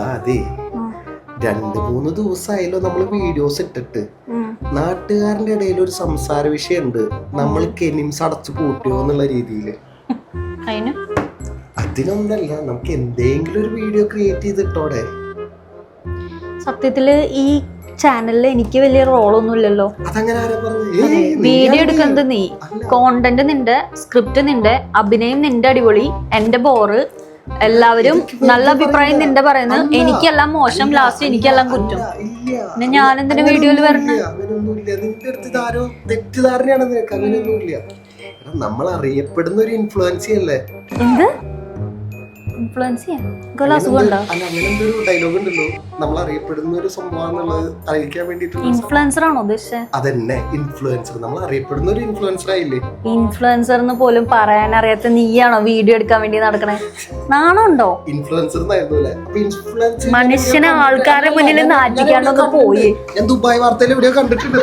അതെ 2-3 ദിവസമായല്ലോ നമ്മള് വീഡിയോസ് ഇട്ടിട്ട്. നാട്ടുകാരുടെ ഇടയിൽ ഒരു സംസാര വിഷയമുണ്ട്, നമ്മൾ കെനിംസ് അടച്ചു പൂട്ടിയോ എന്നുള്ള രീതിയില്. അതിനൊന്നല്ല, നമുക്ക് എന്തെങ്കിലും ഒരു വീഡിയോ ക്രിയേറ്റ് ചെയ്തിട്ടോടെ. സത്യത്തില് ഈ ചാനലില് എനിക്ക് വലിയ റോളൊന്നും ഇല്ലല്ലോ. വീഡിയോ എടുക്കുന്നത് നീ, കോണ്ടന്റ് നിന്റെ, സ്ക്രിപ്റ്റ് നിന്റെ, അഭിനയം നിന്റെ അടിപൊളി, എന്റെ ബോറ്, എല്ലാവരും നല്ല അഭിപ്രായം നിന്റെ പറയുന്നത്, എനിക്കെല്ലാം മോശം, ലാസ്റ്റ് എനിക്കെല്ലാം കുറ്റം. പിന്നെ ഞാൻ എന്തിനാ വീഡിയോയില് വരണേ? തെറ്റിദ്ധാരണയാണ് നിനക്ക്, അങ്ങനെയൊന്നുമില്ല. നമ്മൾ അറിയപ്പെടുന്ന ഒരു ഇൻഫ്ലുവൻസി അല്ലേ. എന്ത് ഇൻഫ്ലുവൻസ് ചെയ്യാൻ അസുഖം ഉണ്ടോ? ഡയലോഗ് ഉണ്ടല്ലോ, നമ്മൾ അറിയപ്പെടുന്ന ഒരു സംഭവം അറിയിക്കാൻ വേണ്ടിട്ട്. ഇൻഫ്ലുവൻസർ ആണോ ഉദ്ദേശിച്ചത്? അതന്നെ ഇൻഫ്ലുവൻസർ, നമ്മൾ അറിയപ്പെടുന്ന ഒരു ഇൻഫ്ലുവൻസർ ആയില്ലേ. ഇൻഫ്ലുവൻസർ എന്ന് പോലും പറയാൻ അറിയാത്ത നീയാണോ വീഡിയോ എടുക്കാൻ വേണ്ടി നടക്കണേ? നാണുണ്ടോ? ഇൻഫ്ലുവൻസർ മനുഷ്യനെ ആൾക്കാരുടെ മുന്നിൽ നാറ്റിക്കാണ്ടൊക്കെ പോയി. ഞാൻ ദുബായ് വാർത്തയിൽ എവിടെയോ കണ്ടിട്ടുണ്ട്.